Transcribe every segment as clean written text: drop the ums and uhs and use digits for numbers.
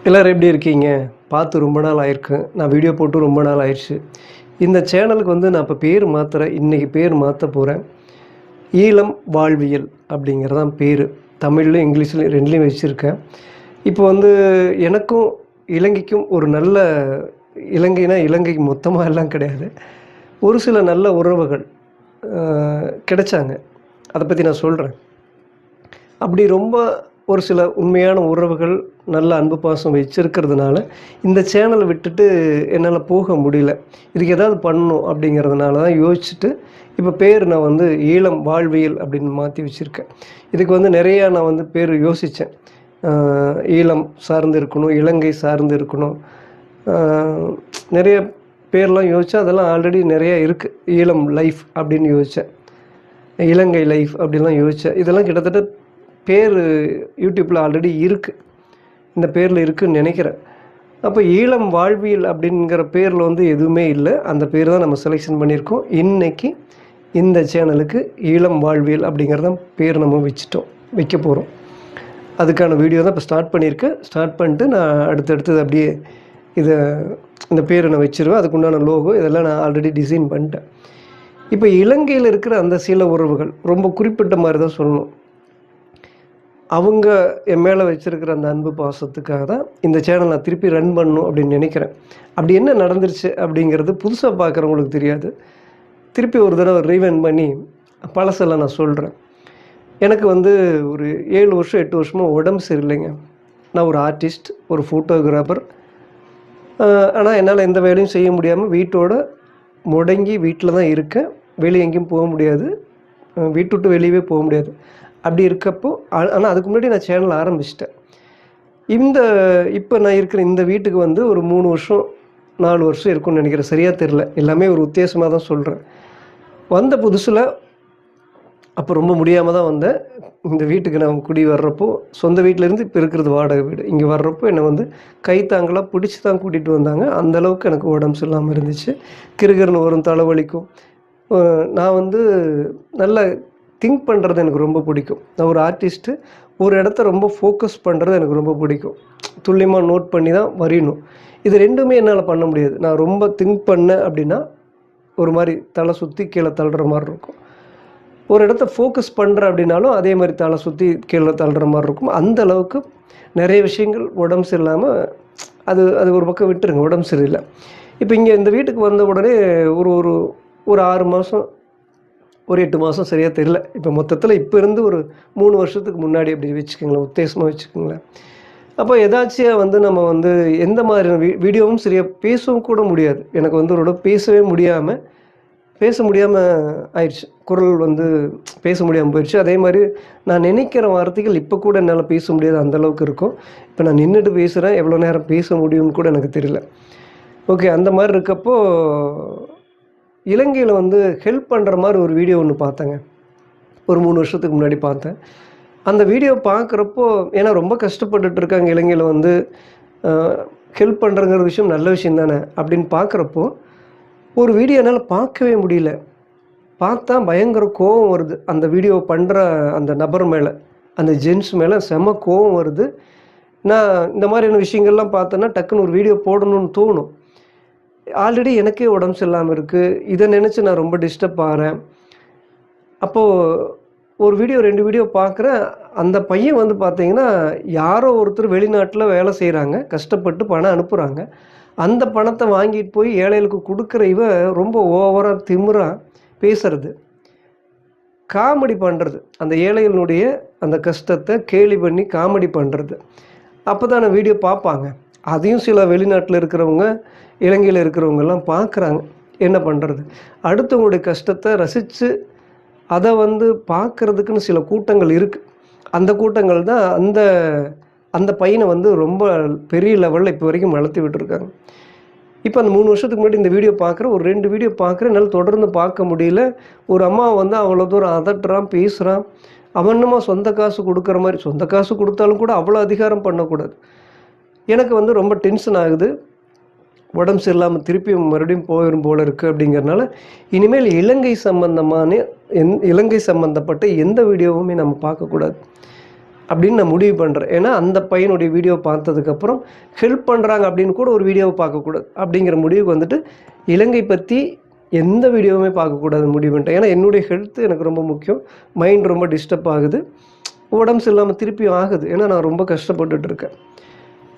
எல்லோரும் எப்படி இருக்கீங்க? பார்த்து ரொம்ப நாள் ஆயிருக்கு. நான் வீடியோ போட்டு ரொம்ப நாள் ஆயிடுச்சு. இந்த சேனலுக்கு வந்து நான் இப்போ பேர் மாத்துறேன். இன்றைக்கி பேர் மாற்ற போகிறேன். ஈழம் வாழ்வியல் அப்படிங்கிறது தான் பேர். தமிழ்லையும் இங்கிலீஷ்லையும் ரெண்டுலேயும் வச்சுருக்கேன். இப்போ வந்து எனக்கும் இலங்கைக்கும் ஒரு நல்ல இலங்கைனா இலங்கைக்கு மொத்தமாக எல்லாம் கிடையாது. ஒரு சில நல்ல உறவுகள் கிடைச்சாங்க. அதை பற்றி நான் சொல்கிறேன். அப்படி ரொம்ப ஒரு சில உண்மையான உறவுகள் நல்ல அன்பு பாசம் வச்சுருக்கிறதுனால இந்த சேனலை விட்டுட்டு என்னால் போக முடியல. இதுக்கு ஏதாவது பண்ணணும் அப்படிங்கிறதுனால தான் யோசிச்சுட்டு இப்போ பேர் நான் வந்து ஈழம் வாழ்வியல் அப்படின்னு மாற்றி வச்சுருக்கேன். இதுக்கு வந்து நிறையா நான் வந்து பேர் யோசித்தேன். ஈழம் சார்ந்து இருக்கணும், இலங்கை சார்ந்து இருக்கணும், நிறைய பேர்லாம் யோசித்தேன். அதெல்லாம் ஆல்ரெடி நிறையா இருக்குது. ஈழம் லைஃப் அப்படின்னு யோசித்தேன், இலங்கை லைஃப் அப்படின்லாம் யோசித்தேன். இதெல்லாம் கிட்டத்தட்ட பேர் யூடியூப்பில் ஆல்ரெடி இருக்குது. இந்த பேரில் இருக்குதுன்னு நினைக்கிறேன். அப்போ ஈழம் வாழ்வியல் அப்படிங்கிற பேரில் வந்து எதுவுமே இல்லை. அந்த பேர் தான் நம்ம செலெக்ஷன் பண்ணியிருக்கோம். இன்றைக்கி இந்த சேனலுக்கு ஈழம் வாழ்வியல் அப்படிங்கிறத பேர் நம்ம வைக்க போகிறோம். அதுக்கான வீடியோ தான் இப்போ ஸ்டார்ட் பண்ணியிருக்கேன். ஸ்டார்ட் பண்ணிட்டு நான் அடுத்தடுத்தது அப்படியே இந்த பேரை நான் வச்சுருவேன். அதுக்குண்டான லோகோ இதெல்லாம் நான் ஆல்ரெடி டிசைன் பண்ணிட்டேன். இப்போ இலங்கையில் இருக்கிற அந்த சில உறவுகள் ரொம்ப குறிப்பிட்ட மாதிரி தான் சொல்லணும். அவங்க என் மேலே வச்சுருக்கிற அந்த அன்பு பாசத்துக்காக தான் இந்த சேனல் நான் திருப்பி ரன் பண்ணணும் அப்படின்னு நினைக்கிறேன். அப்படி என்ன நடந்துருச்சு அப்படிங்கிறது புதுசாக பார்க்குறவங்களுக்கு தெரியாது. திருப்பி ஒரு தடவை ரீவைண்ட் பண்ணி பழசெல்லாம் நான் சொல்கிறேன். எனக்கு வந்து ஒரு 7 வருஷம் 8 வருஷமாக உடம்பு சரியில்லைங்க. நான் ஒரு ஆர்டிஸ்ட், ஒரு ஃபோட்டோகிராஃபர். ஆனால் என்னால் எந்த வேலையும் செய்ய முடியாமல் வீட்டோட முடங்கி வீட்டில் தான் இருக்கேன். வெளியே எங்கேயும் போக முடியாது, வீட்டு விட்டு வெளியவே போக முடியாது. அப்படி இருக்கப்போ ஆனால் அதுக்கு முன்னாடி நான் சேனல் ஆரம்பிச்சிட்டேன். இப்போ நான் இருக்கிற இந்த வீட்டுக்கு வந்து ஒரு 3 வருஷம் 4 வருஷம் இருக்கும்னு நினைக்கிறேன். சரியாக தெரில. எல்லாமே ஒரு உத்தேசமாக தான் சொல்கிறேன். வந்த புதுசில் அப்போ ரொம்ப முடியாமல் தான் வந்தேன். இந்த வீட்டுக்கு நான் குடி வர்றப்போ சொந்த வீட்டிலேருந்து இப்போ இருக்கிறது வாடகை வீடு. இங்கே வர்றப்போ என்னை வந்து கைத்தாங்களாக பிடிச்சி தான் கூட்டிகிட்டு வந்தாங்க. அந்தளவுக்கு எனக்கு உடம்பு சரியில்லாமல் இருந்துச்சு. கிறுகிறுன்னு வரும், தலைவலிக்கும். நான் வந்து நல்ல திங்க் பண்ணுறது எனக்கு ரொம்ப பிடிக்கும். நான் ஒரு ஆர்டிஸ்ட்டு. ஒரு இடத்த ரொம்ப ஃபோக்கஸ் பண்ணுறது எனக்கு ரொம்ப பிடிக்கும். துல்லியமாக நோட் பண்ணி தான் வரையணும். இது ரெண்டுமே என்னால் பண்ண முடியாது. நான் ரொம்ப திங்க் பண்ணேன் அப்படின்னா ஒரு மாதிரி தலை சுற்றி கீழே தள்ளுற மாதிரி இருக்கும். ஒரு இடத்த ஃபோக்கஸ் பண்ணுறேன் அப்படின்னாலும் அதே மாதிரி தலை சுற்றி கீழே தள்ளுற மாதிரி இருக்கும். அந்த அளவுக்கு நிறைய விஷயங்கள் உடம்பு சரியில்லாமல் அது ஒரு பக்கம் விட்டுருங்க. உடம்பு சரியில்லை. இப்போ இங்கே இந்த வீட்டுக்கு வந்த உடனே ஒரு 6 மாதம் ஒரு 8 மாதம் சரியாக தெரியல. இப்போ மொத்தத்தில் இப்போ இருந்து ஒரு 3 வருஷத்துக்கு முன்னாடி அப்படி வச்சுக்கோங்களேன், உத்தேசமாக வச்சுக்கோங்களேன். அப்போ எதாச்சியாக வந்து நம்ம வந்து எந்த மாதிரியான வீடியோவும் சரியாக பேசவும் கூட முடியாது. எனக்கு வந்து ஒரு பேச முடியாமல் ஆயிடுச்சு. குரல் வந்து பேச முடியாமல் போயிடுச்சு. அதே மாதிரி நான் நினைக்கிற வார்த்தைகள் இப்போ கூட என்னால் பேச முடியாது, அந்தளவுக்கு இருக்கும். இப்போ நான் நின்றுட்டு பேசுகிறேன், எவ்வளோ நேரம் பேச முடியும்னு கூட எனக்கு தெரியல. ஓகே, அந்த மாதிரி இருக்கப்போ இலங்கையில் வந்து ஹெல்ப் பண்ணுற மாதிரி ஒரு வீடியோ ஒன்று பார்த்தேங்க. ஒரு 3 வருஷத்துக்கு முன்னாடி பார்த்தேன். அந்த வீடியோ பார்க்குறப்போ ஏன்னா ரொம்ப கஷ்டப்பட்டுட்டு இருக்காங்க இலங்கையில் வந்து, ஹெல்ப் பண்ணுறங்கிற விஷயம் நல்ல விஷயம் தானே அப்படின்னு பார்க்குறப்போ ஒரு வீடியோ என்னால் பார்க்கவே முடியல. பார்த்தா பயங்கர கோபம் வருது. அந்த வீடியோ பண்ணுற அந்த நபர் மேலே, அந்த ஜென்ஸ் மேலே செம கோபம் வருது. நான் இந்த மாதிரியான விஷயங்கள்லாம் பார்த்தேன்னா டக்குன்னு ஒரு வீடியோ போடணும்னு தோணும். ஆல்ரெடி எனக்கே உடம்பு சரியில்லாமல் இருக்குது. இதை நினச்சி நான் ரொம்ப டிஸ்டர்ப் ஆகிறேன். அப்போது ஒரு வீடியோ 2 வீடியோ பார்க்குறேன். அந்த பையன் வந்து பார்த்தீங்கன்னா யாரோ ஒருத்தர் வெளிநாட்டில் வேலை செய்கிறாங்க, கஷ்டப்பட்டு பணம் அனுப்புகிறாங்க. அந்த பணத்தை வாங்கிட்டு போய் ஏழைகளுக்கு கொடுக்குற ரொம்ப ஓவராக திமிராக பேசுறது, காமெடி பண்ணுறது, அந்த ஏழைகளுடைய அந்த கஷ்டத்தை கேலி பண்ணி காமெடி பண்ணுறது. அப்போ தான் நான் வீடியோ பார்ப்பாங்க. அதையும் சில வெளிநாட்டில் இருக்கிறவங்க, இலங்கையில் இருக்கிறவங்கெல்லாம் பார்க்குறாங்க. என்ன பண்ணுறது, அடுத்தவங்களுடைய கஷ்டத்தை ரசித்து அதை வந்து பார்க்குறதுக்குன்னு சில கூட்டங்கள் இருக்குது. அந்த கூட்டங்கள் தான் அந்த பையனை வந்து ரொம்ப பெரிய லெவலில் இப்போ வரைக்கும் வளர்த்தி விட்டுருக்காங்க. இப்போ அந்த 3 வருஷத்துக்கு முன்னாடி இந்த வீடியோ பார்க்குறேன். ஒரு 2 வீடியோ பார்க்குறேன். என்னால் தொடர்ந்து பார்க்க முடியல. ஒரு அம்மா வந்து அவ்வளோ தூரம் அதட்டுறான், பேசுகிறான். அவனுமா சொந்த காசு கொடுக்குற மாதிரி, சொந்த காசு கொடுத்தாலும் கூட அவ்வளோ அதிகாரம் பண்ணக்கூடாது. எனக்கு வந்து ரொம்ப டென்ஷன் ஆகுது. உடம்பு சரியில்லாமல் திருப்பி மறுபடியும் போயிடும் போல இருக்குது. அப்படிங்கிறனால இனிமேல் இலங்கை சம்பந்தப்பட்ட எந்த வீடியோவுமே நம்ம பார்க்கக்கூடாது. அப்படின்னு நான் முடிவு பண்ணுறேன். ஏன்னா அந்த பையனுடைய வீடியோ பார்த்ததுக்கப்புறம் ஹெல்ப் பண்ணுறாங்க அப்படின்னு கூட ஒரு வீடியோவை பார்க்கக்கூடாது அப்படிங்கிற முடிவுக்கு வந்துட்டு இலங்கை பற்றி எந்த வீடியோவுமே பார்க்கக்கூடாதுன்னு முடிவு பண்ணிட்டேன். ஏன்னா என்னுடைய ஹெல்த்து எனக்கு ரொம்ப முக்கியம். மைண்ட் ரொம்ப டிஸ்டர்ப் ஆகுது, உடம்பு சரியில்லாமல் திருப்பியும் ஆகுது. ஏன்னா நான் ரொம்ப கஷ்டப்பட்டுட்டு இருக்கேன்.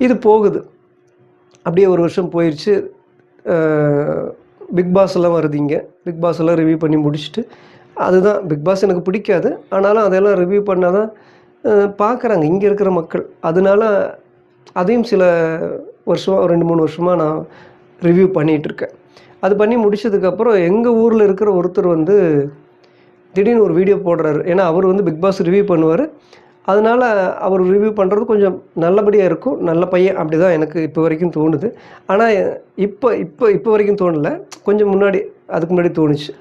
இது போகுது. அப்படியே ஒரு வருஷம் போயிடுச்சு. பிக் பாஸ் எல்லாம் வருது. இங்கே பிக் பாஸ் எல்லாம் ரிவ்யூ பண்ணி முடிச்சுட்டு, அதுதான் பிக் பாஸ் எனக்கு பிடிக்காது, ஆனாலும் அதெல்லாம் ரிவ்யூ பண்ணால் தான் பார்க்குறாங்க இங்கே இருக்கிற மக்கள். அதனால அதையும் சில வருஷமாக 2-3 வருஷமாக நான் ரிவ்யூ பண்ணிகிட்ருக்கேன். அது பண்ணி முடிச்சதுக்கப்புறம் எங்கள் ஊரில் இருக்கிற ஒருத்தர் வந்து திடீர்னு ஒரு வீடியோ போடுறாரு. ஏன்னா அவர் வந்து பிக் பாஸ் ரிவ்யூ பண்ணுவார். அதனால் அவர் ரிவ்யூ பண்ணுறது கொஞ்சம் நல்லபடியாக இருக்கும். நல்ல பையன் அப்படி தான் எனக்கு இப்போ வரைக்கும் தோணுது. ஆனால் இப்போ வரைக்கும் தோணலை, கொஞ்சம் முன்னாடி, அதுக்கு முன்னாடி தோணுச்சு.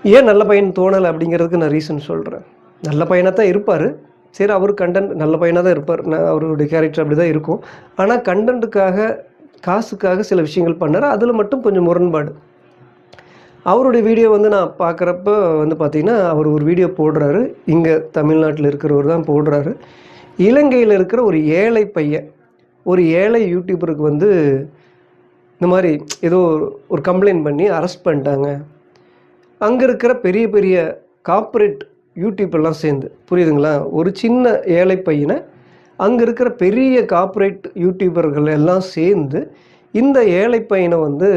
ஏன் நல்ல பையன் தோணலை அப்படிங்கிறதுக்கு நான் ரீசன் சொல்கிறேன். நல்ல பையனாக தான் இருப்பார். சரி, அவர் கண்டென்ட் நல்ல பையனாக தான் இருப்பார். அவருடைய கேரக்டர் அப்படி தான் இருக்கும். ஆனால் கண்டென்ட்டுக்காக, காசுக்காக சில விஷயங்கள் பண்ணார். அதில் மட்டும் கொஞ்சம் முரண்பாடு. அவருடைய வீடியோ வந்து நான் பார்க்குறப்ப வந்து பார்த்திங்கன்னா, அவர் ஒரு வீடியோ போடுறாரு. இங்கே தமிழ்நாட்டில் இருக்கிறவர் தான் போடுறாரு. இலங்கையில் இருக்கிற ஒரு ஏழை பையன், ஒரு ஏழை யூடியூபருக்கு வந்து இந்த மாதிரி ஏதோ ஒரு கம்ப்ளைண்ட் பண்ணி அரெஸ்ட் பண்ணிட்டாங்க. அங்கே இருக்கிற பெரிய பெரிய கார்ப்பரேட் யூடியூப்பெல்லாம் சேர்ந்து, புரியுதுங்களா? ஒரு சின்ன ஏழை பையனை அங்கே இருக்கிற பெரிய கார்ப்பரேட் யூடியூபர்கள் எல்லாம் சேர்ந்து இந்த ஏழை பையனை வந்து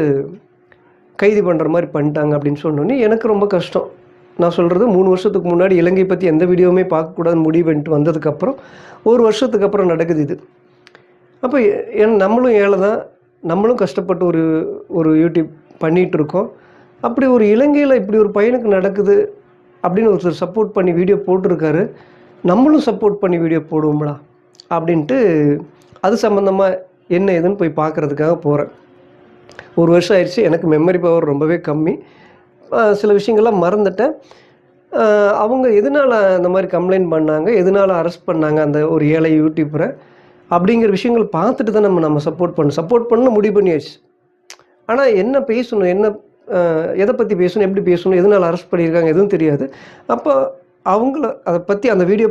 கைது பண்ணுற மாதிரி பண்ணிட்டாங்க அப்படின்னு சொன்னோன்னே எனக்கு ரொம்ப கஷ்டம். நான் சொல்கிறது 3 வருஷத்துக்கு முன்னாடி இலங்கை பற்றி எந்த வீடியோவுமே பார்க்கக்கூடாதுன்னு முடிவு பண்ணிட்டு வந்ததுக்கப்புறம் 1 வருஷத்துக்கு அப்புறம் நடக்குது இது. அப்போ நம்மளும் ஏழை தான், நம்மளும் கஷ்டப்பட்டு ஒரு யூடியூப் பண்ணிகிட்ருக்கோம். அப்படி ஒரு இலங்கையில் இப்படி ஒரு பையனுக்கு நடக்குது அப்படின்னு ஒருத்தர் சப்போர்ட் பண்ணி வீடியோ போட்டிருக்காரு. நம்மளும் சப்போர்ட் பண்ணி வீடியோ போடுவோம்களா அப்படின்ட்டு அது சம்மந்தமாக என்ன ஏதுன்னு போய் பார்க்குறதுக்காக போகிறேன். 1 வருஷம் ஆயிடுச்சு. எனக்கு மெமரி பவர் ரொம்பவே கம்மி. சில விஷயங்கள்லாம் மறந்துட்டேன். அவங்க எதனால் அந்த மாதிரி கம்ப்ளைண்ட் பண்ணாங்க, எதனால் அரெஸ்ட் பண்ணாங்க அந்த ஒரு ஏழை யூடியூபரை அப்படிங்கிற விஷயங்கள் பார்த்துட்டு தான் நம்ம சப்போர்ட் பண்ண முடிவு பண்ணியாச்சு. ஆனால் என்ன பேசணும், என்ன எதை பற்றி பேசணும், எப்படி பேசணும், எதனால் அரெஸ்ட் பண்ணியிருக்காங்க எதுவும் தெரியாது. அப்போ அவங்கள அதை பற்றி அந்த வீடியோ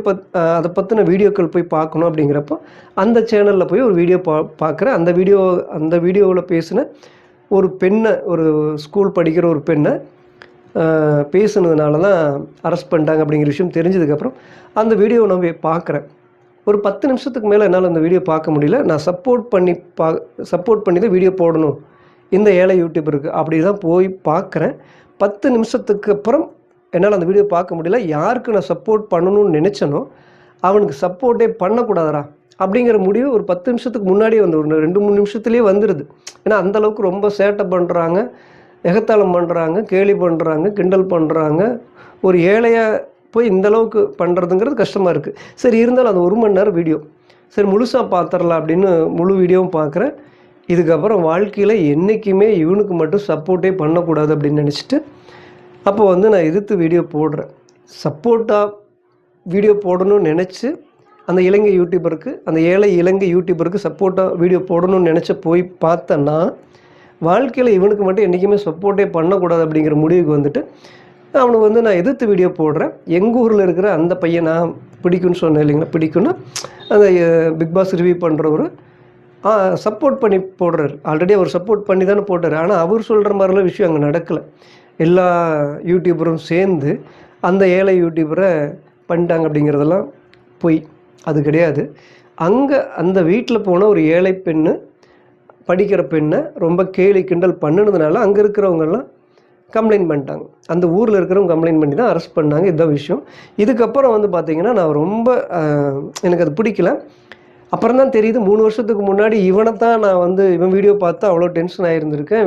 அதை பற்றின வீடியோக்கள் போய் பார்க்கணும். அப்படிங்கிறப்போ அந்த சேனலில் போய் ஒரு வீடியோ பார்க்குறேன். அந்த வீடியோவில் பேசின ஒரு பெண்ணை, ஒரு ஸ்கூல் படிக்கிற ஒரு பெண்ணை பேசுனதுனால தான் அரெஸ்ட் பண்ணிட்டாங்க அப்படிங்கிற விஷயம் தெரிஞ்சதுக்கப்புறம் அந்த வீடியோவை நான் போய் பார்க்குறேன். ஒரு 10 நிமிஷத்துக்கு மேலே என்னால் அந்த வீடியோ பார்க்க முடியல. நான் சப்போர்ட் பண்ணி தான் வீடியோ போடணும் இந்த ஏழை யூடியூபருக்கு அப்படி தான் போய் பார்க்குறேன். 10 நிமிஷத்துக்கு அப்புறம் என்னால் அந்த வீடியோ பார்க்க முடியல. யாருக்கு நான் சப்போர்ட் பண்ணணும்னு நினச்சனோ அவனுக்கு சப்போர்ட்டே பண்ணக்கூடாதரா அப்படிங்கிற முடிவு ஒரு 10 நிமிஷத்துக்கு முன்னாடியே வந்து ஒரு 2-3 நிமிஷத்துலேயே வந்துடுது. ஏன்னா அந்தளவுக்கு ரொம்ப சேட்டை பண்ணுறாங்க, எகத்தாளம் பண்ணுறாங்க, கேலி பண்ணுறாங்க, கிண்டல் பண்ணுறாங்க. ஒரு ஏழையாக போய் இந்தளவுக்கு பண்ணுறதுங்கிறது கஷ்டமாக இருக்குது. சரி, இருந்தாலும் அது 1 மணி நேரம் வீடியோ, சரி முழுசாக பார்த்துடலாம் அப்படின்னு முழு வீடியோவும் பார்க்குறேன். இதுக்கப்புறம் வாழ்க்கையில் என்றைக்குமே இவனுக்கு மட்டும் சப்போர்ட்டே பண்ணக்கூடாது அப்படின்னு நினச்சிட்டு அப்போ வந்து நான் எதிர்த்து வீடியோ போடுறேன். சப்போர்ட்டாக வீடியோ போடணும்னு நினச்சி அந்த இலங்கை யூடியூபருக்கு, அந்த ஏழை இலங்கை யூடியூபருக்கு சப்போர்ட்டாக வீடியோ போடணும்னு நினச்ச போய் பார்த்தேன்னா வாழ்க்கையில் இவனுக்கு மட்டும் என்றைக்குமே சப்போர்ட்டே பண்ணக்கூடாது அப்படிங்கிற முடிவுக்கு வந்துட்டு அவனுக்கு வந்து நான் எதிர்த்து வீடியோ போடுறேன். எங்கள் ஊரில் இருக்கிற அந்த பையன் நான் பிடிக்குன்னு சொன்னேன் இல்லைங்களா, பிடிக்குன்னா அந்த பிக் பாஸ் ரிவ்யூ பண்ணுறவர் சப்போர்ட் பண்ணி போடுறாரு. ஆல்ரெடி அவர் சப்போர்ட் பண்ணி தானே போட்டார். ஆனால் அவர் சொல்கிற மாதிரிலாம் விஷயம் அங்கே நடக்கலை. எல்லா யூடியூபரும் சேர்ந்து அந்த ஏழை யூடியூபரை பண்ணிட்டாங்க அப்படிங்கிறதெல்லாம் பொய், அது கிடையாது. அங்கே அந்த வீட்டில் போன ஒரு ஏழை பெண்ணு, படிக்கிற பெண்ணை ரொம்ப கேலி கிண்டல் பண்ணினதுனால அங்கே இருக்கிறவங்கெல்லாம் கம்ப்ளைண்ட் பண்ணிட்டாங்க. அந்த ஊரில் இருக்கிறவங்க கம்ப்ளைண்ட் பண்ணி தான் அரெஸ்ட் பண்ணாங்க. இதுதான் விஷயம். இதுக்கப்புறம் வந்து பார்த்திங்கன்னா நான் ரொம்ப எனக்கு அது பிடிக்கல. அப்புறம் தான் தெரியுது 3 வருஷத்துக்கு முன்னாடி இவனைத்தான் நான் வந்து இவன் வீடியோ பார்த்து அவ்வளோ டென்ஷன் ஆகியிருந்திருக்கேன்.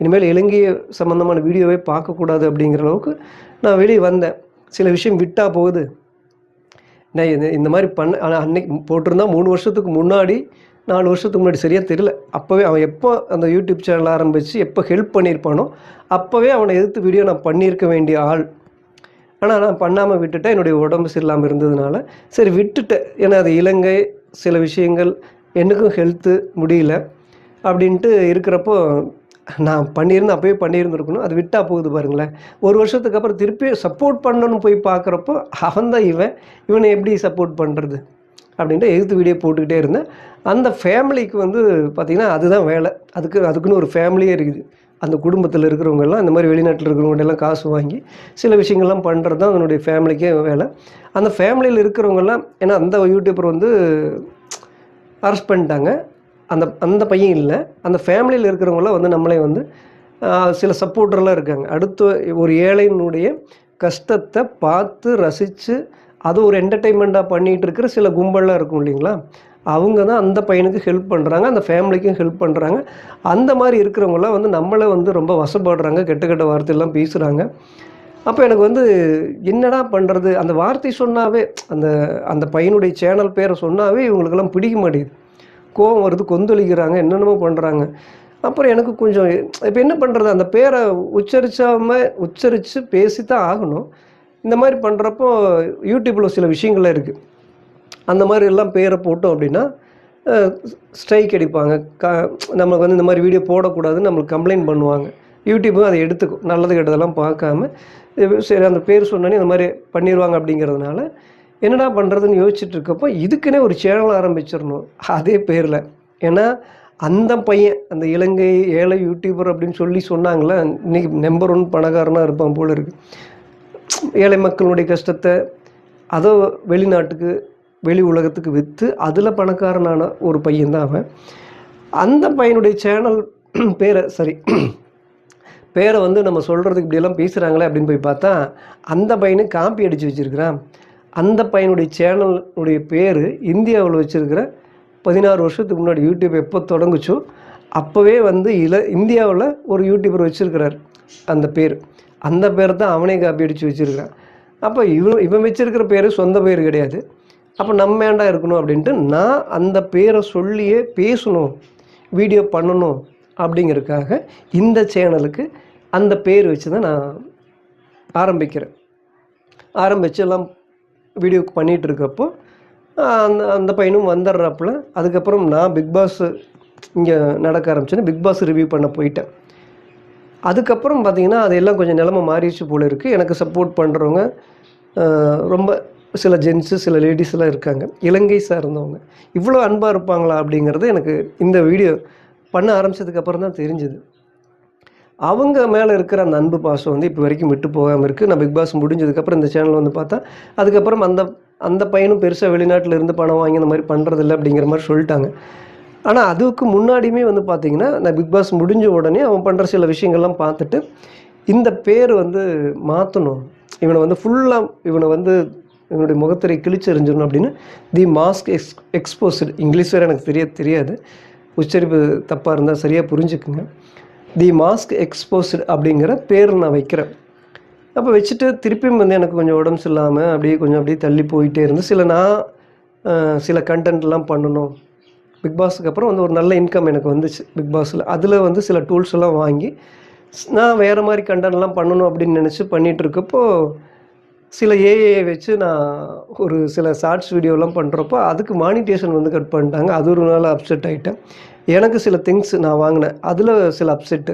இனிமேல் இலங்கை சம்மந்தமான வீடியோவே பார்க்கக்கூடாது அப்படிங்கிற அளவுக்கு நான் வெளியே வந்தேன். சில விஷயம் விட்டால் போகுது. நான் இந்த மாதிரி ஆனால் அன்னைக்கு போட்டிருந்தா 3 வருஷத்துக்கு முன்னாடி 4 வருஷத்துக்கு முன்னாடி சரியாக தெரியல. அப்போவே அவன் எப்போ அந்த யூடியூப் சேனல் ஆரம்பித்து எப்போ ஹெல்ப் பண்ணியிருப்பானோ அப்போவே அவனை எதிர்த்து வீடியோ நான் பண்ணியிருக்க வேண்டிய ஆள். ஆனால் நான் பண்ணாமல் விட்டுட்டேன். என்னுடைய உடம்பு சரியில்லாமல் இருந்ததுனால சரி விட்டுட்டேன். ஏன்னா அது இலங்கை, சில விஷயங்கள் எனக்கும் ஹெல்த்து முடியல அப்படின்ட்டு இருக்கிறப்போ நான் பண்ணியிருந்தேன், அப்போயே பண்ணியிருந்துருக்கணும். அது விட்டா போகுது பாருங்களேன். ஒரு வருஷத்துக்கு அப்புறம் திருப்பி சப்போர்ட் பண்ணணும்னு போய் பார்க்குறப்போ அவன் தான் இவனை எப்படி சப்போர்ட் பண்ணுறது அப்படின்ட்டு எதிர்த்து வீடியோ போட்டுக்கிட்டே இருந்தேன். அந்த ஃபேமிலிக்கு வந்து பார்த்திங்கன்னா அதுதான் வேலை. அதுக்குன்னு ஒரு ஃபேமிலியே இருக்குது. அந்த குடும்பத்தில் இருக்கிறவங்கெல்லாம் இந்த மாதிரி வெளிநாட்டில் இருக்கிறவங்கள்டெல்லாம் காசு வாங்கி சில விஷயங்கள்லாம் பண்ணுறது தான் அதனுடைய ஃபேமிலிக்கே வேலை. அந்த ஃபேமிலியில் இருக்கிறவங்கெல்லாம் ஏன்னா அந்த யூடியூபர் வந்து அரெஸ்ட் பண்ணிட்டாங்க. அந்த பையன் இல்லை, அந்த ஃபேமிலியில் இருக்கிறவங்களாம் வந்து நம்மளே வந்து சில சப்போர்ட்டர்லாம் இருக்காங்க. அடுத்து ஒரு ஏழையினுடைய கஷ்டத்தை பார்த்து ரசித்து அது ஒரு என்டர்டெயின்மெண்ட்டாக பண்ணிகிட்டு இருக்கிற சில கும்பல்லாம் இருக்கும் இல்லைங்களா, அவங்க தான் அந்த பையனுக்கு ஹெல்ப் பண்ணுறாங்க, அந்த ஃபேமிலிக்கும் ஹெல்ப் பண்ணுறாங்க. அந்த மாதிரி இருக்கிறவங்களாம் வந்து நம்மளை வந்து ரொம்ப வசப்படுறாங்க, கெட்ட கெட்ட வார்த்தையெல்லாம் பேசுகிறாங்க. அப்போ எனக்கு வந்து என்னடா பண்ணுறது, அந்த வார்த்தை சொன்னாவே அந்த பையனுடைய சேனல் பேரை சொன்னாவே இவங்களுக்கெல்லாம் பிடிக்க மாட்டேங்குது. கோவம் வருது, கொந்தளிக்கிறாங்க, என்னென்னமோ பண்ணுறாங்க. அப்புறம் எனக்கு கொஞ்சம் இப்போ என்ன பண்ணுறது, அந்த பேரை உச்சரித்து பேசித்தான் ஆகணும். இந்த மாதிரி பண்ணுறப்போ யூடியூப்பில் சில விஷயங்கள்லாம் இருக்குது. அந்த மாதிரி எல்லாம் பேரை போட்டோம் அப்படின்னா ஸ்ட்ரைக் அடிப்பாங்க. நமக்கு வந்து இந்த மாதிரி வீடியோ போடக்கூடாதுன்னு நம்மளுக்கு கம்ப்ளைண்ட் பண்ணுவாங்க. யூடியூப்பும் அதை எடுத்துக்கும், நல்லது கெட்டதெல்லாம் பார்க்காம சரி அந்த பேர் சொன்னோன்னே இந்த மாதிரி பண்ணிடுவாங்க. அப்படிங்கிறதுனால என்னடா பண்ணுறதுன்னு யோசிச்சுட்டு இருக்கப்போ இதுக்குன்னே ஒரு சேனல் ஆரம்பிச்சிடணும் அதே பேரில். ஏன்னா அந்த பையன் அந்த இலங்கை ஏழை யூடியூபர் அப்படின்னு சொன்னாங்களே, இன்றைக்கி நம்பர் 1 பணக்காரனாக இருப்பான் போல இருக்குது. ஏழை மக்களுடைய கஷ்டத்தை அதை வெளிநாட்டுக்கு வெளி உலகத்துக்கு விற்று அதில் பணக்காரனான ஒரு பையன் தான் அவன். அந்த பையனுடைய சேனல் பேரை வந்து நம்ம சொல்கிறதுக்கு இப்படியெல்லாம் பேசுகிறாங்களே அப்படின்னு போய் பார்த்தா அந்த பையனுக்கு காப்பி அடித்து வச்சுருக்கிறான். அந்த பையனுடைய சேனலுடைய பேர் இந்தியாவில் வச்சுருக்கிற 16 வருஷத்துக்கு முன்னாடி யூடியூப் எப்போ தொடங்குச்சோ அப்போவே வந்து இந்தியாவில் ஒரு யூடியூபர் வச்சுருக்கிறார். அந்த பேர் தான் அவனே காப்பி அடித்து வச்சுருக்கிறான். அப்போ இவன் வச்சுருக்கிற பேர் சொந்த பேர் கிடையாது. அப்போ நம்ம ஏண்டா இருக்கணும் அப்படின்ட்டு நான் அந்த பேரை சொல்லியே பேசணும், வீடியோ பண்ணணும் அப்படிங்கிறதுக்காக இந்த சேனலுக்கு அந்த பேர் வச்சு தான் நான் ஆரம்பித்து எல்லாம் வீடியோ பண்ணிகிட்டு இருக்கப்போ அந்த பையனும் வந்துடுறாப்புல. அதுக்கப்புறம் நான் பிக் பாஸ் இங்கே நடக்க ஆரம்பிச்சேன்னு பிக் பாஸ் ரிவ்யூ பண்ண போயிட்டேன். அதுக்கப்புறம் பார்த்திங்கன்னா அது எல்லாம் கொஞ்சம் நிலைமை மாறிடுச்சு போல இருக்குது. எனக்கு சப்போர்ட் பண்ணுறவங்க ரொம்ப சில ஜென்ஸு சில லேடிஸ்லாம் இருக்காங்க, இலங்கை சார்ந்தவங்க. இவ்வளோ அன்பாக இருப்பாங்களா அப்படிங்கிறது எனக்கு இந்த வீடியோ பண்ண ஆரம்பித்ததுக்கப்புறம் தான் தெரிஞ்சுது. அவங்க மேலே இருக்கிற அந்த அன்பு பாசம் வந்து இப்போ வரைக்கும் விட்டு போகாமல் இருக்குது. நான் பிக் பாஸ் முடிஞ்சதுக்கப்புறம் இந்த சேனல் வந்து பார்த்தா அதுக்கப்புறம் அந்த பையனும் பெருசாக வெளிநாட்டில் இருந்து பணம் வாங்கி இந்த மாதிரி பண்ணுறதில்ல அப்படிங்கிற மாதிரி சொல்லிட்டாங்க. ஆனால் அதுக்கு முன்னாடியுமே வந்து பார்த்திங்கன்னா நான் பிக் பாஸ் முடிஞ்ச உடனே அவன் பண்ணுற சில விஷயங்கள்லாம் பார்த்துட்டு இந்த பேர் வந்து மாற்றணும், இவனை வந்து ஃபுல்லாக இவனுடைய முகத்திரை கிழிச்செறிஞ்சிடணும் அப்படின்னு தி மாஸ்க் எக்ஸ்போஸ்டு, இங்கிலீஷ் வேறு எனக்கு தெரியாது, உச்சரிப்பு தப்பாக இருந்தால் சரியாக புரிஞ்சுக்குங்க. தி மாஸ்க் எக்ஸ்போஸ்டு அப்படிங்கிற பேர் நான் வைக்கிறேன். அப்போ வச்சுட்டு திருப்பியும் வந்து எனக்கு கொஞ்சம் உடம்பு சரியில்லாமல் அப்படியே தள்ளி போயிட்டே இருந்து சில கண்டென்ட்லாம் பண்ணணும். பிக் பாஸுக்கு அப்புறம் வந்து ஒரு நல்ல இன்கம் எனக்கு வந்துச்சு பிக் பாஸில். அதில் வந்து சில டூல்ஸ் எல்லாம் வாங்கி நான் வேறு மாதிரி கண்டென்ட்லாம் பண்ணணும் அப்படின்னு நினச்சி பண்ணிகிட்டு இருக்கப்போ சில ஏஐ வச்சு நான் ஒரு சில ஷார்ட்ஸ் வீடியோலாம் பண்ணுறப்போ அதுக்கு மானிட்டேஷன் வந்து கட் பண்ணிட்டாங்க. அது ஒரு நாள் அப்செட் ஆகிட்டேன். எனக்கு சில திங்ஸ் நான் வாங்கினேன், அதில் சில அப்செட்டு.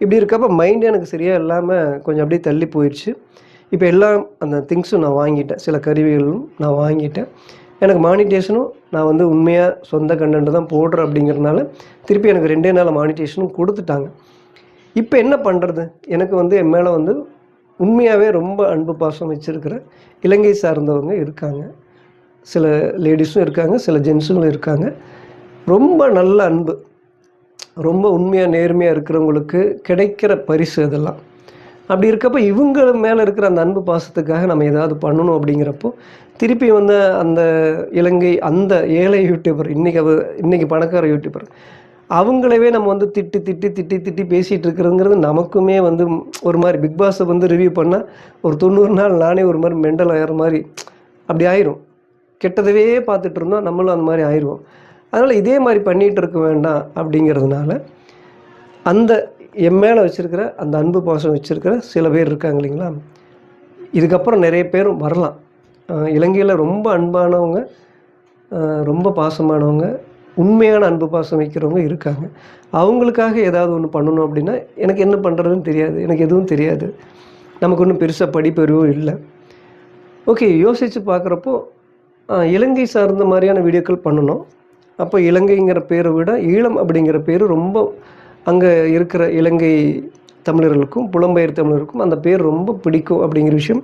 இப்படி இருக்கப்போ மைண்டு எனக்கு சரியாக இல்லாமல் கொஞ்சம் அப்படியே தள்ளி போயிடுச்சு. இப்போ எல்லாம் அந்த திங்ஸும் நான் வாங்கிட்டேன், சில கருவிகளும் நான் வாங்கிட்டேன். எனக்கு மானிட்டேஷனும் நான் வந்து உண்மையாக சொந்த கண்டென்ட் தான் போடுறேன் அப்படிங்கிறதுனால திருப்பி எனக்கு 2 நாள் மானிட்டேஷனும் கொடுத்துட்டாங்க. இப்போ என்ன பண்ணுறது, எனக்கு வந்து என் மேலே வந்து உண்மையாகவே ரொம்ப அன்பு பாசம் வச்சுருக்கிற இலங்கை சார்ந்தவங்க இருக்காங்க, சில லேடிஸும் இருக்காங்க, சில ஜென்ஸுங்களும் இருக்காங்க. ரொம்ப நல்ல அன்பு, ரொம்ப உண்மையாக நேர்மையாக இருக்கிறவங்களுக்கு கிடைக்கிற பரிசு அதெல்லாம். அப்படி இருக்கப்போ இவங்க மேலே இருக்கிற அந்த அன்பு பாசத்துக்காக நம்ம ஏதாவது பண்ணணும். அப்படிங்கிறப்போ திருப்பி வந்து அந்த இலங்கை அந்த ஏழை யூடியூபர் இன்றைக்கி பணக்கார யூடியூபர் அவங்களவே நம்ம வந்து திட்டி பேசிகிட்டு இருக்கிறதுங்கிறது நமக்குமே வந்து ஒரு மாதிரி பிக் பாஸை வந்து ரிவ்யூ பண்ணால் ஒரு 90 நாள் நானே ஒரு மாதிரி மெண்டல் ஆகிற மாதிரி அப்படி ஆயிரும். கெட்டதவே பார்த்துட்டு இருந்தோம், நம்மளும் அந்த மாதிரி ஆயிடுவோம். அதனால் இதே மாதிரி பண்ணிகிட்டு இருக்க வேண்டாம் அப்படிங்கிறதுனால அந்த என் மேலே வச்சுருக்கிற அந்த அன்பு பாசம் வச்சுருக்கிற சில பேர் இருக்காங்க இல்லைங்களா, இதுக்கப்புறம் நிறைய பேரும் வரலாம். இலங்கையில் ரொம்ப அன்பானவங்க, ரொம்ப பாசமானவங்க, உண்மையான அன்பு பாசம் வைக்கிறவங்க இருக்காங்க. அவங்களுக்காக ஏதாவது ஒன்று பண்ணணும் அப்படின்னா எனக்கு என்ன பண்ணுறதுன்னு தெரியாது, எனக்கு எதுவும் தெரியாது. நமக்கு ஒன்றும் பெருசாக படிப்பறிவும் இல்லை. ஓகே, யோசித்து பார்க்குறப்போ இலங்கை சார்ந்த மாதிரியான வீடியோக்கள் பண்ணணும். அப்போ இலங்கைங்கிற பேரை விட ஈழம் அப்படிங்கிற பேர் ரொம்ப அங்கே இருக்கிற இலங்கை தமிழர்களுக்கும் புலம்பெயர் தமிழருக்கும் அந்த பேர் ரொம்ப பிடிக்கும் அப்படிங்கிற விஷயம்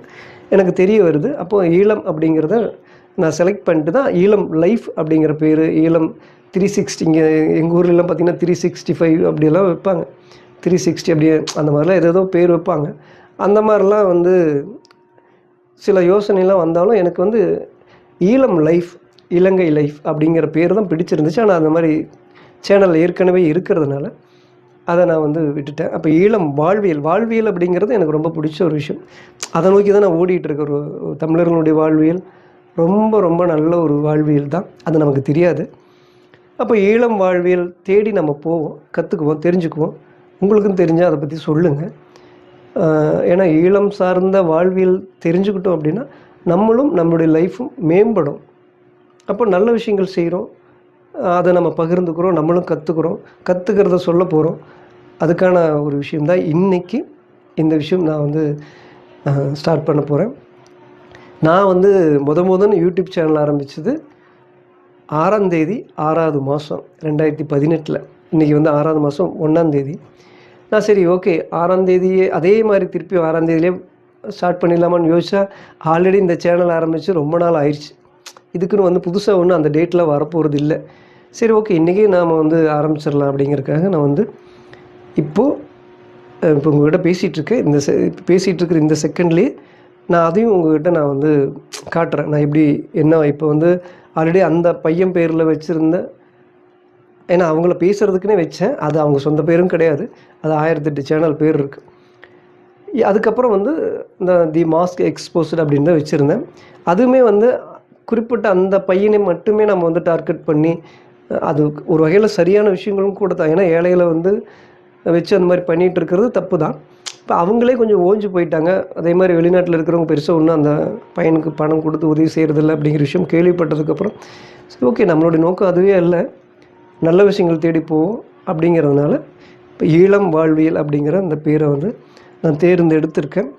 எனக்கு தெரிய வருது. அப்போது ஈழம் அப்படிங்கிறத நான் செலக்ட் பண்ணிட்டு தான் ஈழம் லைஃப் அப்படிங்கிற பேர், ஈழம் 360, இங்கே எங்கள் ஊர்லலாம் பார்த்திங்கன்னா 365 அப்படியெல்லாம் வைப்பாங்க. 360 அப்படியே அந்த மாதிரிலாம் ஏதேதோ பேர் வைப்பாங்க. அந்த மாதிரிலாம் வந்து சில யோசனைலாம் வந்தாலும் எனக்கு வந்து ஈழம் லைஃப், இலங்கை லைஃப் அப்படிங்கிற பேர் தான் பிடிச்சிருந்துச்சு. ஆனால் அந்த மாதிரி சேனல் ஏற்கனவே இருக்கிறதுனால அதை நான் வந்து விட்டுட்டேன். அப்போ ஈழம் வாழ்வியல், வாழ்வியல் அப்படிங்கிறது எனக்கு ரொம்ப பிடிச்ச ஒரு விஷயம். அதை நோக்கி தான் நான் ஓடிட்டுருக்க. ஒரு தமிழர்களுடைய வாழ்வியல் ரொம்ப ரொம்ப நல்ல ஒரு வாழ்வியல் தான், அது நமக்கு தெரியாது. அப்போ ஈழம் வாழ்வியல் தேடி நம்ம போவோம், கற்றுக்குவோம், தெரிஞ்சுக்குவோம். உங்களுக்கும் தெரிஞ்சால் அதை பற்றி சொல்லுங்கள். ஏன்னா ஈழம் சார்ந்த வாழ்வியல் தெரிஞ்சுக்கிட்டோம் அப்படின்னா நம்மளும் நம்மளுடைய லைஃப்பும் மேம்படும். அப்போ நல்ல விஷயங்கள் செய்கிறோம், அதை நம்ம பகிர்ந்துக்கிறோம், நம்மளும் கற்றுக்குறோம், கற்றுக்கிறத சொல்ல போகிறோம். அதுக்கான ஒரு விஷயம்தான் இன்றைக்கி இந்த விஷயம் நான் வந்து ஸ்டார்ட் பண்ண போகிறேன். நான் வந்து முதன்னு யூடியூப் சேனல் ஆரம்பித்தது 6ஆம் தேதி 6வது மாதம் 2018. இன்றைக்கி வந்து 6வது மாதம் 1ஆம் தேதி. நான் சரி ஓகே 6ஆம் தேதியே அதே மாதிரி திருப்பி 6ஆம் தேதியிலே ஸ்டார்ட் பண்ணிடலாமான்னு யோசிச்சா ஆல்ரெடி இந்த சேனல் ஆரம்பித்து ரொம்ப நாள் ஆயிடுச்சு. இதுக்குன்னு வந்து புதுசாக ஒன்றும் அந்த டேட்டில் வரப்போகிறது இல்லை. சரி ஓகே இன்றைக்கி நாம் வந்து ஆரம்பிச்சிடலாம் அப்படிங்கிறதுக்காக நான் வந்து இப்போது உங்கள்கிட்ட பேசிகிட்ருக்கேன். பேசிகிட்ருக்கிற இந்த செகண்ட்லேயே நான் அதையும் உங்கள்கிட்ட நான் வந்து காட்டுறேன். நான் எப்படி என்ன இப்போ வந்து ஆல்ரெடி அந்த பையன் பேரில் வச்சுருந்தேன். ஏன்னா அவங்கள பேசுகிறதுக்குன்னே வச்சேன், அது அவங்க சொந்த பேரும் கிடையாது. அது 1008 சேனல் பேர் இருக்குது. அதுக்கப்புறம் வந்து இந்த தி மாஸ்க் எக்ஸ்போஸ்டு அப்படின்னு தான் வச்சுருந்தேன். அதுவுமே வந்து குறிப்பிட்ட அந்த பையனை மட்டுமே நம்ம வந்து டார்கெட் பண்ணி, அது ஒரு வகையில் சரியான விஷயங்களும் கூட தான். ஏன்னா ஏழைகளை வந்து வச்சு அந்த மாதிரி பண்ணிகிட்டு இருக்கிறது தப்பு தான். இப்போ அவங்களே கொஞ்சம் ஓஞ்சு போயிட்டாங்க. அதே மாதிரி வெளிநாட்டில் இருக்கிறவங்க பெருசாக ஒன்றும் அந்த பையனுக்கு பணம் கொடுத்து உதவி செய்கிறதில்ல அப்படிங்கிற விஷயம் கேள்விப்பட்டதுக்கப்புறம் சரி ஓகே நம்மளுடைய நோக்கம் அதுவே இல்லை, நல்ல விஷயங்கள் தேடி போவோம் அப்படிங்கிறதுனால இப்போ ஈழம் வாழ்வியல் அப்படிங்கிற அந்த பேரை வந்து நான் தேர்ந்தெடுத்திருக்கேன்.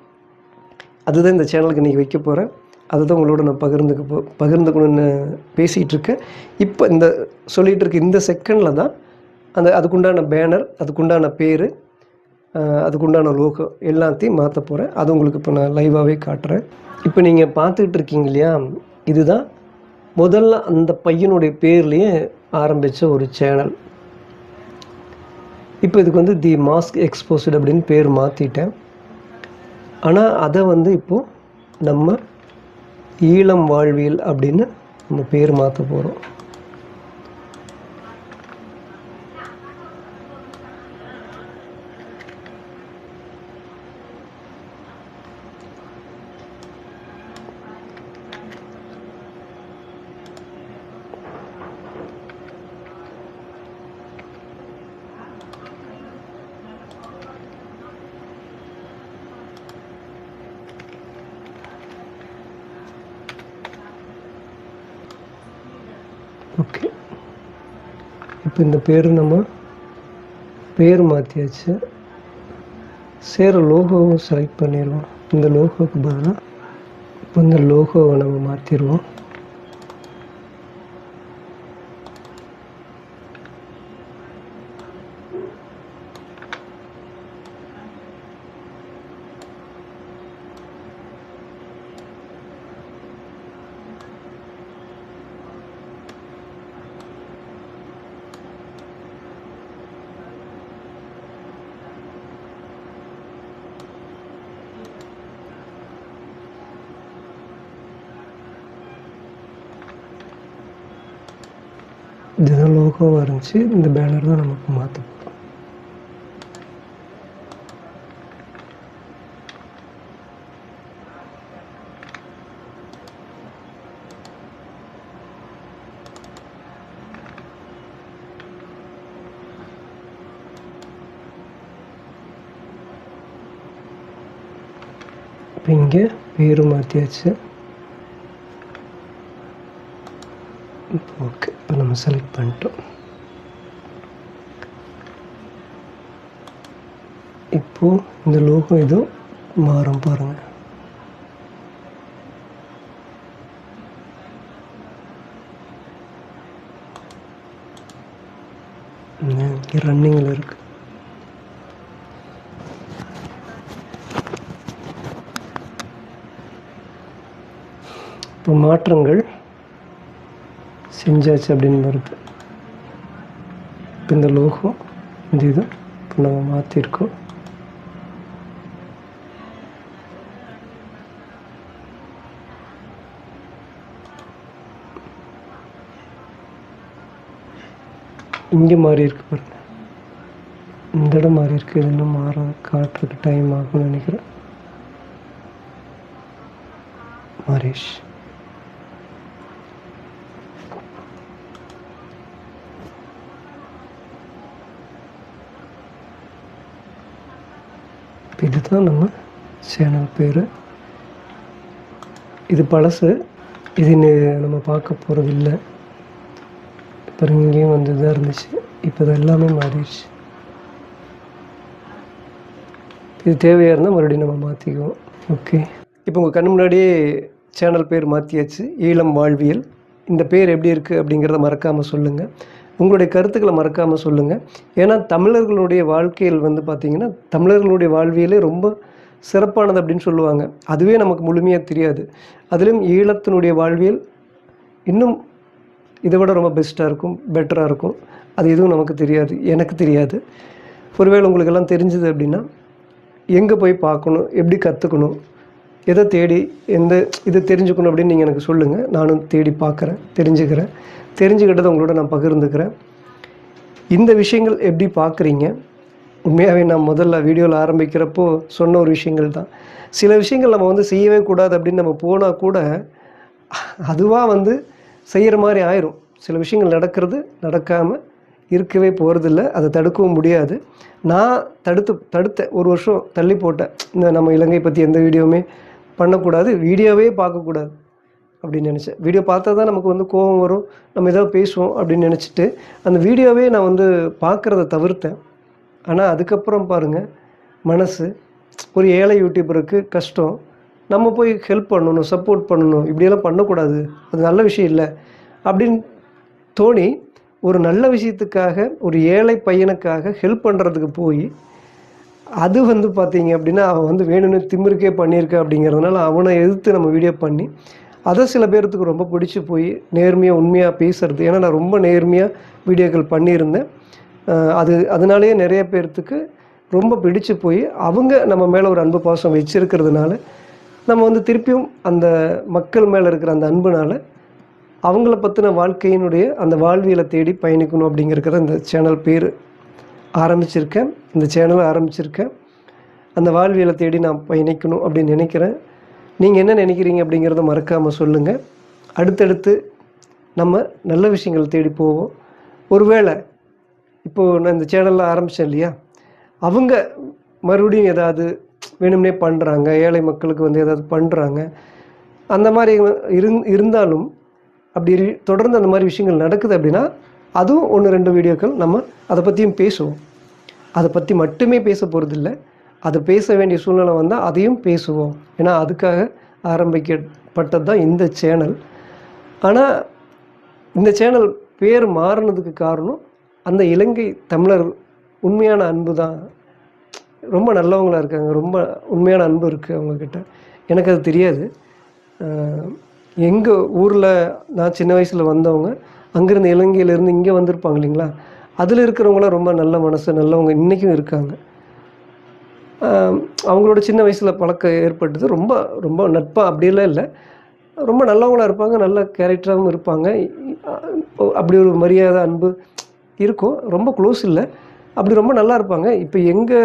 அதுதான் இந்த சேனலுக்கு இன்றைக்கி வைக்க போகிறேன். அதை தான் உங்களோட நான் பகிர்ந்துக்கணுன்னு பேசிகிட்டு இருக்கேன். இப்போ இந்த சொல்லிகிட்டு இருக்க இந்த செகண்டில் தான் அதுக்குண்டான பேனர், அதுக்குண்டான பேர், அதுக்குண்டான லோகோ எல்லாத்தையும் மாற்ற போகிறேன். அது உங்களுக்கு இப்போ நான் லைவாகவே காட்டுறேன். இப்போ நீங்கள் பார்த்துக்கிட்டு இருக்கீங்க இல்லையா, இதுதான் முதல்ல அந்த பையனுடைய பேர்லேயே ஆரம்பித்த ஒரு சேனல். இப்போ இதுக்கு வந்து தி மாஸ்க் எக்ஸ்போஸ்டு அப்படின்னு பேர் மாற்றிட்டேன். ஆனால் அதை வந்து இப்போது நம்ம ஈழம் வாழ்வியல் அப்படின்னு நம்ம பேர் மாற்ற போகிறோம். ஓகே, இப்போ இந்த பேர் நம்ம பேர் மாற்றியாச்சு. சேர லோகோவும் செலக்ட் பண்ணிடுவோம். இந்த லோகோவுக்கு பதிலாக இப்போ இந்த லோகோவை நம்ம மாற்றிடுவோம். இதுதான் லோகோவாக இருந்துச்சு. இந்த பேனர் தான் நமக்கு மாற்ற போகிறோம். இப்போ இங்கே பேரு மாற்றியாச்சு. ஓகே, இப்போ நம்ம நம்ம செலக்ட் பண்ணிட்டோம். இப்போது இந்த லோகோ இதுவும் மாறும் பாருங்கள். இங்கே ரன்னிங்கில் இருக்குது. இப்போ மாற்றங்கள் செஞ்சாச்சு அப்படின்னு வருது. இப்போ இந்த லோகோ இந்த இது இப்போ நம்ம மாற்றிருக்கோம். இங்கே மாறி இருக்கு பாருங்க, இந்த இடம் மாறி இருக்கு. இது இன்னும் காட்டுறதுக்கு டைம் ஆகும்னு நினைக்கிறேன். மாரேஷ் இதுதான் நம்ம சேனல் பேர். இது பழசு, இது நம்ம பார்க்க போகிறது இல்லை. இப்போ இங்கேயும் வந்து இதாக இருந்துச்சு, இப்போ இது எல்லாமே மாறிடுச்சு. இது தேவையாக இருந்தால் மறுபடியும் நம்ம மாற்றிக்குவோம். ஓகே, இப்போ உங்கள் கண்ணு முன்னாடியே சேனல் பேர் மாற்றியாச்சு, ஈழம் வாழ்வியல். இந்த பேர் எப்படி இருக்குது அப்படிங்கிறத மறக்காமல் சொல்லுங்கள். உங்களுடைய கருத்துக்களை மறக்காமல் சொல்லுங்கள். ஏன்னா தமிழர்களுடைய வாழ்க்கையில் வந்து பார்த்திங்கன்னா தமிழர்களுடைய வாழ்வியலே ரொம்ப சிறப்பானது அப்படின்னு சொல்லுவாங்க. அதுவே நமக்கு முழுமையாக தெரியாது. அதிலும் ஈழத்தினுடைய வாழ்வியல் இன்னும் இதை விட ரொம்ப பெஸ்ட்டாக இருக்கும், பெட்டராக இருக்கும். அது எதுவும் நமக்கு தெரியாது, எனக்கு தெரியாது. ஒருவேளை உங்களுக்கெல்லாம் தெரிஞ்சுது அப்படின்னா எங்கே போய் பார்க்கணும், எப்படி கற்றுக்கணும், எதை தேடி இதை தெரிஞ்சுக்கணும் அப்படின்னு நீங்கள் எனக்கு சொல்லுங்கள். நானும் தேடி பார்க்குறேன், தெரிஞ்சுக்கிட்டதை உங்களோட நான் பகிர்ந்துக்கிறேன். இந்த விஷயங்கள் எப்படி பார்க்குறீங்க? உண்மையாகவே நான் முதல்ல வீடியோவில் ஆரம்பிக்கிறப்போ சொன்ன ஒரு விஷயங்கள் தான். சில விஷயங்கள் நம்ம வந்து செய்யவே கூடாது அப்படின்னு நம்ம போனால் கூட அதுவாக வந்து செய்கிற மாதிரி ஆயிரும். சில விஷயங்கள் நடக்காமல் இருக்கவே போகிறதில்ல, அதை தடுக்கவும் முடியாது. நான் தடுத்தேன், ஒரு வருஷம் தள்ளி போட்டேன். இந்த நம்ம இலங்கை பற்றி எந்த வீடியோவுமே பண்ணக்கூடாது, வீடியோவே பார்க்கக்கூடாது அப்படின்னு நினச்சேன். வீடியோ பார்த்தா தான் நமக்கு வந்து கோபம் வரும், நம்ம ஏதாவது பேசுவோம் அப்படின்னு நினச்சிட்டு அந்த வீடியோவே நான் வந்து பார்க்குறத தவிர்த்தேன். ஆனால் அதுக்கப்புறம் பாருங்கள், மனசு ஒரு ஏழை யூடியூபருக்கு கஷ்டம், நம்ம போய் ஹெல்ப் பண்ணணும், சப்போர்ட் பண்ணணும், இப்படியெல்லாம் பண்ணக்கூடாது, அது நல்ல விஷயம் இல்லை அப்படின்னு தோணி ஒரு நல்ல விஷயத்துக்காக ஒரு ஏழை பையனுக்காக ஹெல்ப் பண்ணுறதுக்கு போய் அது வந்து பார்த்திங்க அப்படின்னா அவன் வந்து வேணும்னு திமிருக்கே பண்ணியிருக்க அப்படிங்கிறதுனால அவனை எதிர்த்து நம்ம வீடியோ பண்ணி அதை சில பேர்த்துக்கு ரொம்ப பிடிச்சி போய் நேர்மையாக உண்மையாக பேசுறது. ஏன்னா நான் ரொம்ப நேர்மையாக வீடியோக்கள் பண்ணியிருந்தேன். அதனாலேயே நிறைய பேர்த்துக்கு ரொம்ப பிடிச்சு போய் அவங்க நம்ம மேலே ஒரு அன்பு பாசம் வச்சுருக்கிறதுனால நம்ம வந்து திருப்பியும் அந்த மக்கள் மேலே இருக்கிற அந்த அன்புனால் அவங்கள பற்றின வாழ்க்கையினுடைய அந்த வாழ்வியலை தேடி பயணிக்கணும் அப்படிங்கிறத இந்த சேனல் பேர் ஆரம்பிச்சிருக்கேன். இந்த சேனலை ஆரம்பிச்சிருக்கேன். அந்த வாழ்வியலை தேடி நான் பயணிக்கணும் அப்படின்னு நினைக்கிறேன். நீங்கள் என்ன நினைக்கிறீங்க அப்படிங்கிறத மறக்காமல் சொல்லுங்கள். அடுத்தடுத்து நம்ம நல்ல விஷயங்கள் தேடி போவோம். ஒருவேளை இப்போது நான் இந்த சேனலில் ஆரம்பித்தேன் இல்லையா, அவங்க மறுபடியும் ஏதாவது வேணும்னே பண்ணுறாங்க, ஏழை மக்களுக்கு வந்து ஏதாவது பண்ணுறாங்க, அந்த மாதிரி இருந்தாலும் அப்படி தொடர்ந்து அந்த மாதிரி விஷயங்கள் நடக்குது அப்படின்னா அதுவும் 1-2 வீடியோக்கள் நம்ம அதை பற்றியும் பேசுவோம். அதை பற்றி மட்டுமே பேச போகிறதில்ல, அதை பேச வேண்டிய சூழ்நிலை வந்தால் அதையும் பேசுவோம். ஏன்னா அதுக்காக ஆரம்பிக்கப்பட்டது தான் இந்த சேனல். ஆனால் இந்த சேனல் பேர் மாறினதுக்கு காரணம் அந்த இலங்கை தமிழர் உண்மையான அன்பு தான். ரொம்ப நல்லவங்களாக இருக்காங்க, ரொம்ப உண்மையான அன்பு இருக்குது அவங்கக்கிட்ட. எனக்கு அது தெரியாது. எங்கள் ஊரில் நான் சின்ன வயசில் வந்தவங்க அங்கேருந்து இலங்கையிலேருந்து இங்கே வந்திருப்பாங்க இல்லைங்களா, அதில் இருக்கிறவங்களாம் ரொம்ப நல்ல மனசு நல்லவங்க இன்றைக்கும் இருக்காங்க. அவங்களோட சின்ன வயசில் பழக்கம் ஏற்பட்டது. ரொம்ப ரொம்ப நட்பாக அப்படியெல்லாம் இல்லை, ரொம்ப நல்லவங்களாக இருப்பாங்க, நல்ல கேரக்டராகவும் இருப்பாங்க. அப்படி ஒரு மரியாதை அன்பு இருக்கும். ரொம்ப க்ளோஸ் இல்லை, அப்படி ரொம்ப நல்லா இருப்பாங்க. இப்போ எங்கே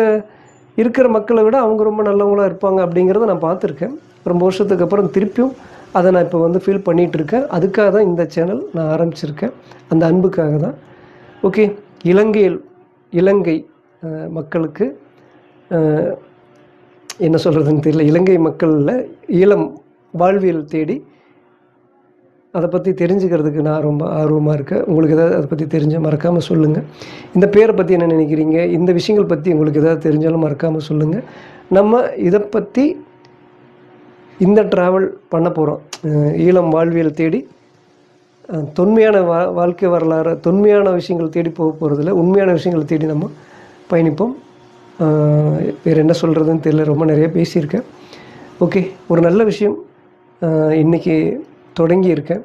இருக்கிற மக்களை விட அவங்க ரொம்ப நல்லவங்களாக இருப்பாங்க அப்படிங்கிறத நான் பார்த்துருக்கேன். ரொம்ப வருஷத்துக்கு அப்புறம் திருப்பியும் அதை நான் இப்போ வந்து ஃபீல் பண்ணிகிட்ருக்கேன். அதுக்காக தான் இந்த சேனல் நான் ஆரம்பிச்சிருக்கேன், அந்த அன்புக்காக தான். ஓகே, இலங்கை மக்களுக்கு என்ன சொல்கிறதுன்னு தெரியல. இலங்கை மக்களில் ஈழம் வாழ்வியல் தேடி அதை பற்றி தெரிஞ்சுக்கிறதுக்கு நான் ரொம்ப ஆர்வமாக இருக்கேன். உங்களுக்கு ஏதாவது அதை பற்றி தெரிஞ்சால் மறக்காமல் சொல்லுங்கள். இந்த பேரை பற்றி என்ன நினைக்கிறீங்க, இந்த விஷயங்கள் பற்றி உங்களுக்கு ஏதாவது தெரிஞ்சாலும் மறக்காமல் சொல்லுங்கள். நம்ம இதை பற்றி இந்த ட்ராவல் பண்ண போகிறோம். ஈழம் வாழ்வியல் தேடி தொன்மையான வாழ்க்கை வரலாறு, தொன்மையான விஷயங்கள் தேடி போக போகிறதில்ல, உண்மையான விஷயங்களை தேடி நம்ம பயணிப்போம். வேறு என்ன சொல்கிறதுன்னு தெரியல, ரொம்ப நிறைய பேசியிருக்கேன். ஓகே, ஒரு நல்ல விஷயம் இன்றைக்கி தொடங்கியிருக்கேன்.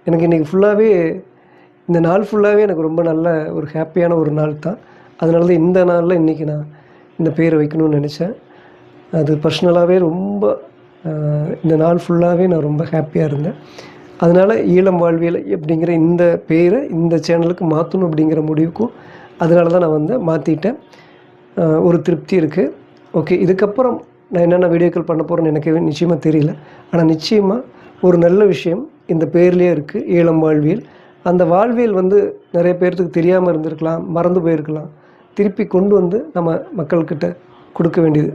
எனக்கு இன்றைக்கி ஃபுல்லாகவே, இந்த நாள் ஃபுல்லாகவே எனக்கு ரொம்ப நல்ல ஒரு ஹாப்பியான ஒரு நாள் தான். அதனால தான் இந்த நாளில் இன்றைக்கி நான் இந்த பேரை வைக்கணும்னு நினச்சேன். அது பர்சனலாகவே ரொம்ப இந்த நாள் ஃபுல்லாகவே நான் ரொம்ப ஹாப்பியாக இருந்தேன். அதனால் ஈழம் வாழ்வியல் அப்படிங்கிற இந்த பேரை இந்த சேனலுக்கு மாற்றணும் அப்படிங்கிற முடிவுக்கும் அதனால தான் நான் மாற்றிட்டேன். ஒரு திருப்தி இருக்குது. ஓகே, இதுக்கப்புறம் நான் என்னென்ன வீடியோக்கள் பண்ண போகிறேன்னு எனக்கு நிச்சயமாக தெரியல. ஆனால் நிச்சயமாக ஒரு நல்ல விஷயம் இந்த பேர்லேயே இருக்குது, ஈழம் வாழ்வியல். அந்த வாழ்வியல் நிறைய பேர்த்துக்கு தெரியாமல் இருந்திருக்கலாம், மறந்து போயிருக்கலாம். திருப்பி கொண்டு நம்ம மக்கள்கிட்ட கொடுக்க வேண்டியது.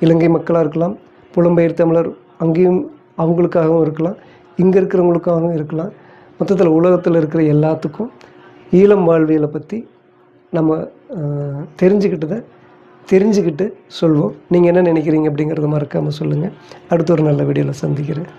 இலங்கை மக்களாக இருக்கலாம், புலம்பெயர் தமிழர் அங்கேயும் அவங்களுக்காகவும் இருக்கலாம், இங்கே இருக்கிறவங்களுக்காகவும் இருக்கலாம். மொத்தத்தில் உலகத்தில் இருக்கிற எல்லாத்துக்கும் ஈழம் வாழ்வியலை பற்றி நம்ம தெரிஞ்சுக்கிட்டு சொல்வோம். நீங்கள் என்ன நினைக்கிறீங்க அப்படிங்கிறத மறக்காமல் சொல்லுங்கள். அடுத்த ஒரு நல்ல வீடியோவில் சந்திக்கிறேன்.